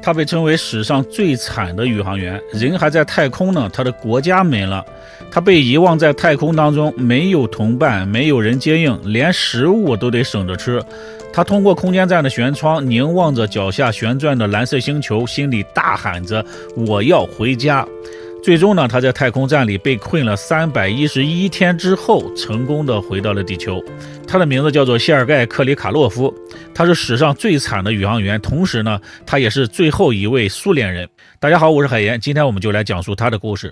他被称为史上最惨的宇航员，人还在太空呢，他的国家没了，他被遗忘在太空当中，没有同伴，没有人接应，连食物都得省着吃。他通过空间站的舷窗凝望着脚下旋转的蓝色星球，心里大喊着我要回家。最终呢，他在太空站里被困了311天之后，成功的回到了地球。他的名字叫做谢尔盖·克里卡洛夫，他是史上最惨的宇航员，同时呢，他也是最后一位苏联人。大家好，我是海岩，今天我们就来讲述他的故事。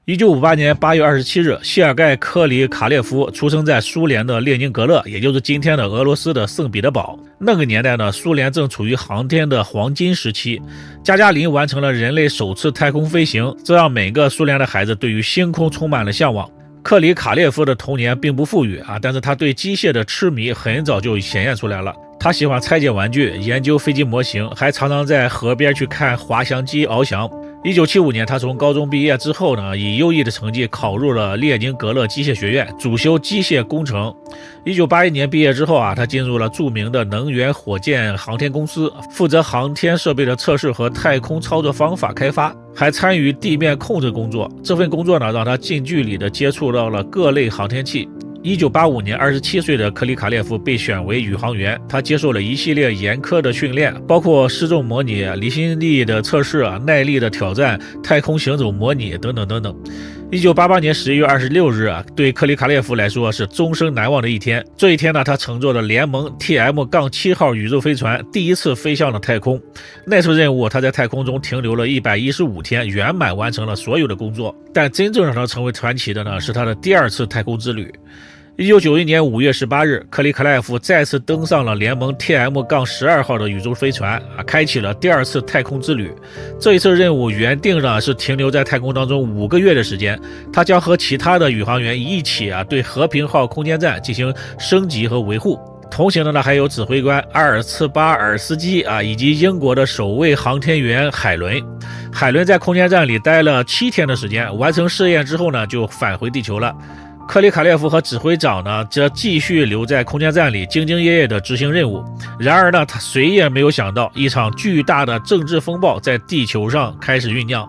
1958年8月27日，谢尔盖·科里卡列夫出生在苏联的列宁格勒，也就是今天的俄罗斯的圣彼得堡。那个年代呢，苏联正处于航天的黄金时期，加加林完成了人类首次太空飞行，这让每个苏联的孩子对于星空充满了向往。克里卡列夫的童年并不富裕但是他对机械的痴迷很早就显现出来了。他喜欢拆解玩具，研究飞机模型，还常常在河边去看滑翔机翱翔。1975年，他从高中毕业之后呢，以优异的成绩考入了列宁格勒机械学院，主修机械工程。1981年毕业之后他进入了著名的能源火箭航天公司，负责航天设备的测试和太空操作方法开发，还参与地面控制工作。这份工作呢，让他近距离的接触到了各类航天器。1985年，27岁的克里卡列夫被选为宇航员，他接受了一系列严苛的训练，包括失重模拟、离心力的测试、耐力的挑战、太空行走模拟等等等等。1988年11月26日对克里卡列夫来说是终生难忘的一天。这一天呢，他乘坐的联盟 TM-7 号宇宙飞船第一次飞向了太空。那次任务，他在太空中停留了115天，圆满完成了所有的工作。但真正让他成为传奇的呢，是他的第二次太空之旅。1991年5月18日，克里卡列夫再次登上了联盟 TM-12 号的宇宙飞船开启了第二次太空之旅。这一次任务原定呢是停留在太空当中5个月的时间，他将和其他的宇航员一起对和平号空间站进行升级和维护。同行的呢还有指挥官阿尔茨巴尔斯基以及英国的首位航天员海伦。海伦在空间站里待了7天的时间，完成试验之后呢就返回地球了。克里卡列夫和指挥长呢，则继续留在空间站里，兢兢业业地执行任务。然而呢，谁也没有想到，一场巨大的政治风暴在地球上开始酝酿。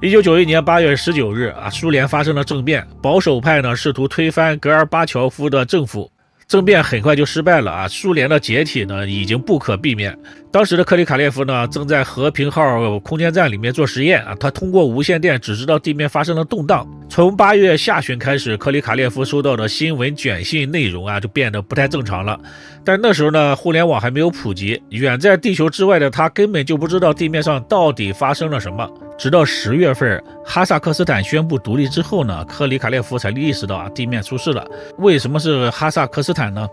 1991年8月19日苏联发生了政变，保守派呢试图推翻戈尔巴乔夫的政府。政变很快就失败了苏联的解体呢已经不可避免。当时的克里卡列夫呢正在和平号空间站里面做实验他通过无线电只知道地面发生了动荡。从8月下旬开始，克里卡列夫收到的新闻卷信内容就变得不太正常了。但那时候呢，互联网还没有普及，远在地球之外的他根本就不知道地面上到底发生了什么。直到10月份，哈萨克斯坦宣布独立之后呢，克里卡列夫才意识到地面出事了。为什么是哈萨克斯坦呢？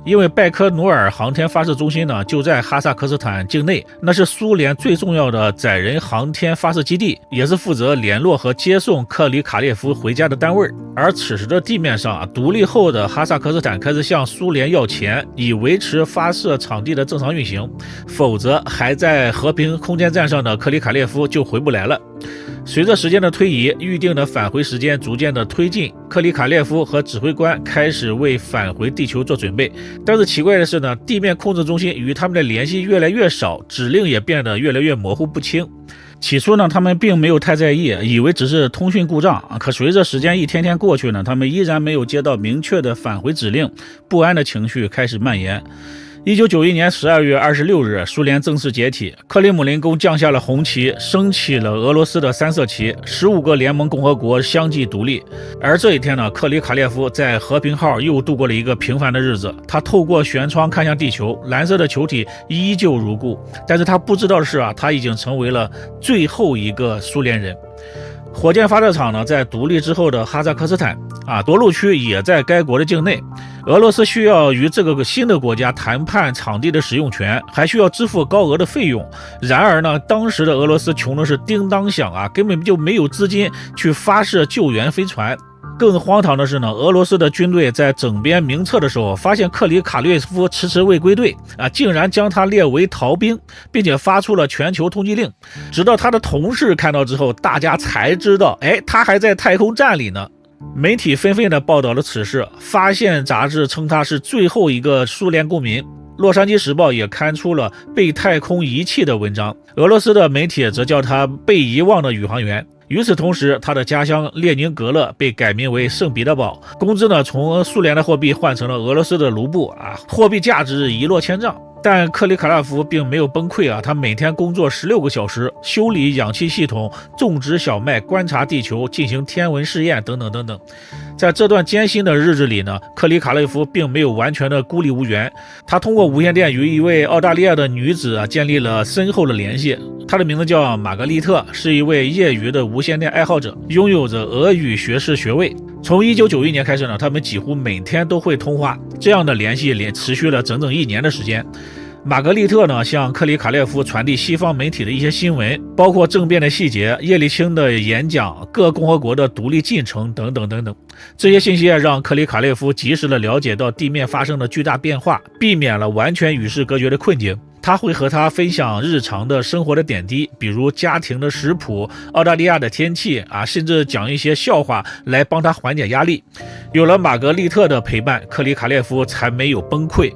因为拜科努尔航天发射中心呢就在哈萨克斯坦境内，那是苏联最重要的载人航天发射基地，也是负责联络和接送克里卡列夫回家的单位。而此时的地面上独立后的哈萨克斯坦开始向苏联要钱，以维持发射场地的正常运行，否则还在和平空间站上的克里卡列夫就回不来了。随着时间的推移，预定的返回时间逐渐的推进，克里卡列夫和指挥官开始为返回地球做准备。但是奇怪的是呢，地面控制中心与他们的联系越来越少，指令也变得越来越模糊不清。起初呢，他们并没有太在意，以为只是通讯故障可随着时间一天天过去呢，他们依然没有接到明确的返回指令，不安的情绪开始蔓延。1991年12月26日，苏联正式解体，克里姆林宫降下了红旗，升起了俄罗斯的3色旗，15个联盟共和国相继独立。而这一天呢，克里卡列夫在和平号又度过了一个平凡的日子。他透过舷窗看向地球，蓝色的球体依旧如故，但是他不知道的是他已经成为了最后一个苏联人。火箭发射场呢，在独立之后的哈萨克斯坦夺路区也在该国的境内。俄罗斯需要与这个新的国家谈判场地的使用权，还需要支付高额的费用。然而呢，当时的俄罗斯穷的是叮当响根本就没有资金去发射救援飞船。更荒唐的是呢，俄罗斯的军队在整编名册的时候，发现克里卡列夫迟迟未归队竟然将他列为逃兵，并且发出了全球通缉令。直到他的同事看到之后，大家才知道他还在太空站里呢。媒体纷纷的报道了此事，发现杂志称他是最后一个苏联公民。洛杉矶时报也刊出了被太空遗弃的文章，俄罗斯的媒体则叫他被遗忘的宇航员。与此同时，他的家乡列宁格勒被改名为圣彼得堡，工资呢从苏联的货币换成了俄罗斯的卢布货币价值一落千丈。但克里卡列夫并没有崩溃他每天工作16个小时，修理氧气系统，种植小麦，观察地球，进行天文试验等等等等。在这段艰辛的日子里呢，克里卡列夫并没有完全的孤立无援，他通过无线电与一位澳大利亚的女子建立了深厚的联系。她的名字叫玛格丽特，是一位业余的无线电爱好者，拥有着俄语学士学位。从1991年开始呢，他们几乎每天都会通话，这样的联系持续了整整1年的时间。玛格丽特呢，向克里卡列夫传递西方媒体的一些新闻，包括政变的细节、叶利钦的演讲、各共和国的独立进程等等等等。这些信息让克里卡列夫及时的了解到地面发生的巨大变化，避免了完全与世隔绝的困境。他会和他分享日常的生活的点滴，比如家庭的食谱、澳大利亚的天气甚至讲一些笑话来帮他缓解压力。有了玛格丽特的陪伴，克里卡列夫才没有崩溃。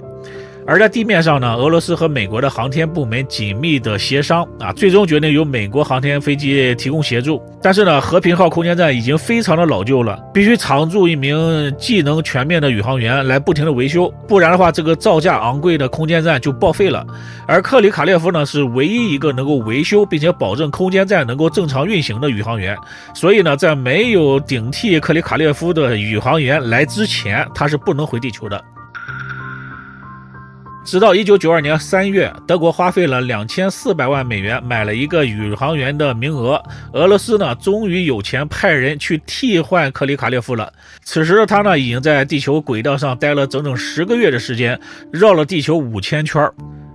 而在地面上呢，俄罗斯和美国的航天部门紧密的协商最终决定由美国航天飞机提供协助。但是呢，和平号空间站已经非常的老旧了，必须常驻一名技能全面的宇航员来不停的维修，不然的话，这个造价昂贵的空间站就报废了。而克里卡列夫呢，是唯一一个能够维修并且保证空间站能够正常运行的宇航员，所以呢，在没有顶替克里卡列夫的宇航员来之前，他是不能回地球的。直到1992年3月，德国花费了2400万美元买了一个宇航员的名额，俄罗斯呢终于有钱派人去替换克里卡列夫了。此时的他呢已经在地球轨道上待了整整10个月的时间，绕了地球5000圈。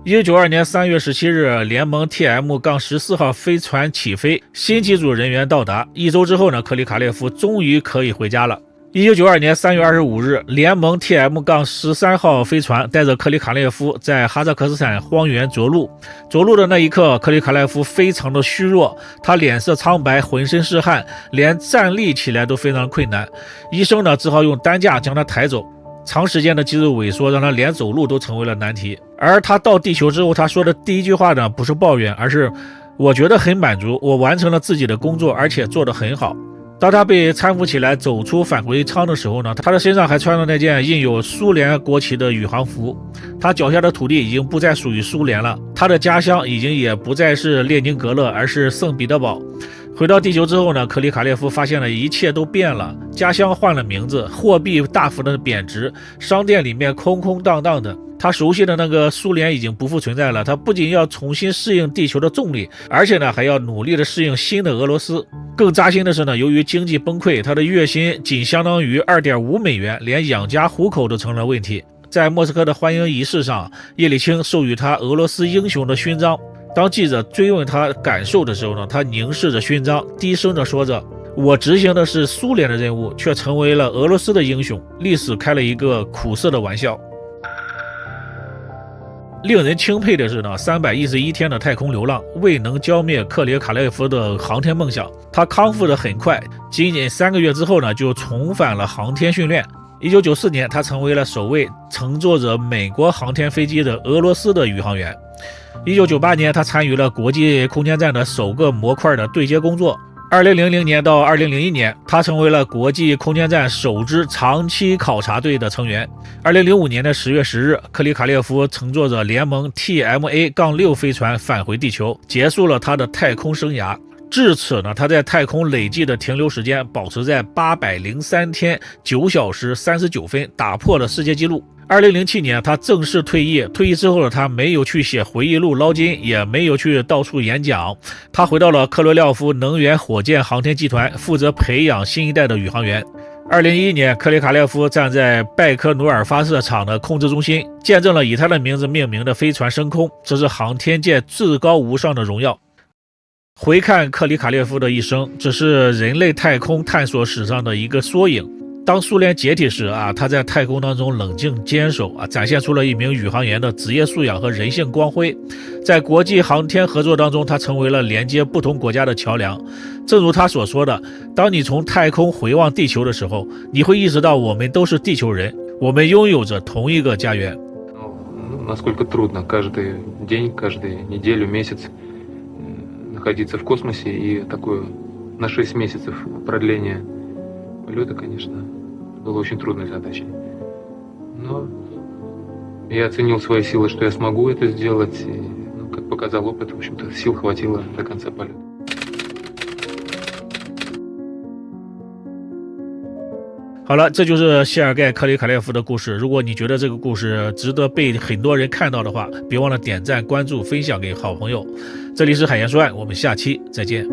1992年3月17日，联盟 TM-14 号飞船起飞，新机组人员到达。1周之后呢，克里卡列夫终于可以回家了。1992年3月25日，联盟 TM-13 号飞船带着克里卡列夫在哈萨克斯坦荒原着陆。着陆的那一刻，克里卡列夫非常的虚弱，他脸色苍白，浑身是汗，连站立起来都非常困难。医生呢只好用担架将他抬走。长时间的肌肉萎缩让他连走路都成为了难题。而他到地球之后，他说的第一句话呢不是抱怨，而是我觉得很满足，我完成了自己的工作，而且做得很好。当他被搀扶起来走出返回舱的时候呢，他的身上还穿着那件印有苏联国旗的宇航服。他脚下的土地已经不再属于苏联了，他的家乡已经也不再是列宁格勒，而是圣彼得堡。回到地球之后呢，克里卡列夫发现了一切都变了，家乡换了名字，货币大幅的贬值，商店里面空空荡荡的。他熟悉的那个苏联已经不复存在了，他不仅要重新适应地球的重力，而且呢还要努力的适应新的俄罗斯。更扎心的是呢，由于经济崩溃，他的月薪仅相当于2.5美元，连养家糊口都成了问题。在莫斯科的欢迎仪式上，叶利钦授予他俄罗斯英雄的勋章。当记者追问他感受的时候呢，他凝视着勋章，低声地说着，我执行的是苏联的任务，却成为了俄罗斯的英雄，历史开了一个苦涩的玩笑。令人钦佩的是呢，311天的太空流浪未能浇灭克里卡列夫的航天梦想。他康复得很快，仅仅3个月之后呢，就重返了航天训练。1994年，他成为了首位乘坐着美国航天飞机的俄罗斯的宇航员。1998年，他参与了国际空间站的首个模块的对接工作。2000年到2001年，他成为了国际空间站首支长期考察队的成员。2005年的10月10日，克里卡列夫乘坐着联盟 TMA-6 飞船返回地球，结束了他的太空生涯。至此呢，他在太空累计的停留时间保持在803天9小时39分，打破了世界纪录。2007年，他正式退役。退役之后呢，他没有去写回忆录捞金，也没有去到处演讲。他回到了科罗廖夫能源火箭航天集团，负责培养新一代的宇航员。2011年，克里卡列夫站在拜科努尔发射场的控制中心，见证了以他的名字命名的飞船升空，这是航天界至高无上的荣耀。回看克里卡列夫的一生，只是人类太空探索史上的一个缩影。当苏联解体时啊，他在太空当中冷静坚守啊，展现出了一名宇航员的职业素养和人性光辉。在国际航天合作当中，他成为了连接不同国家的桥梁。正如他所说的，当你从太空回望地球的时候，你会意识到我们都是地球人，我们拥有着同一个家园。Насколько трудно каждый день, каждую неделю, месяц находиться в космосе и такое на 6 месяцев продление полета, конечно, было очень трудной задачей. Но я оценил свои силы, что я смогу это сделать. И, как показал опыт, в общем-то, сил хватило до конца полета. 好了，这就是谢尔盖·克里卡列夫的故事。如果你觉得这个故事值得被很多人看到的话，别忘了点赞、关注、分享给好朋友。这里是海盐说案，我们下期再见。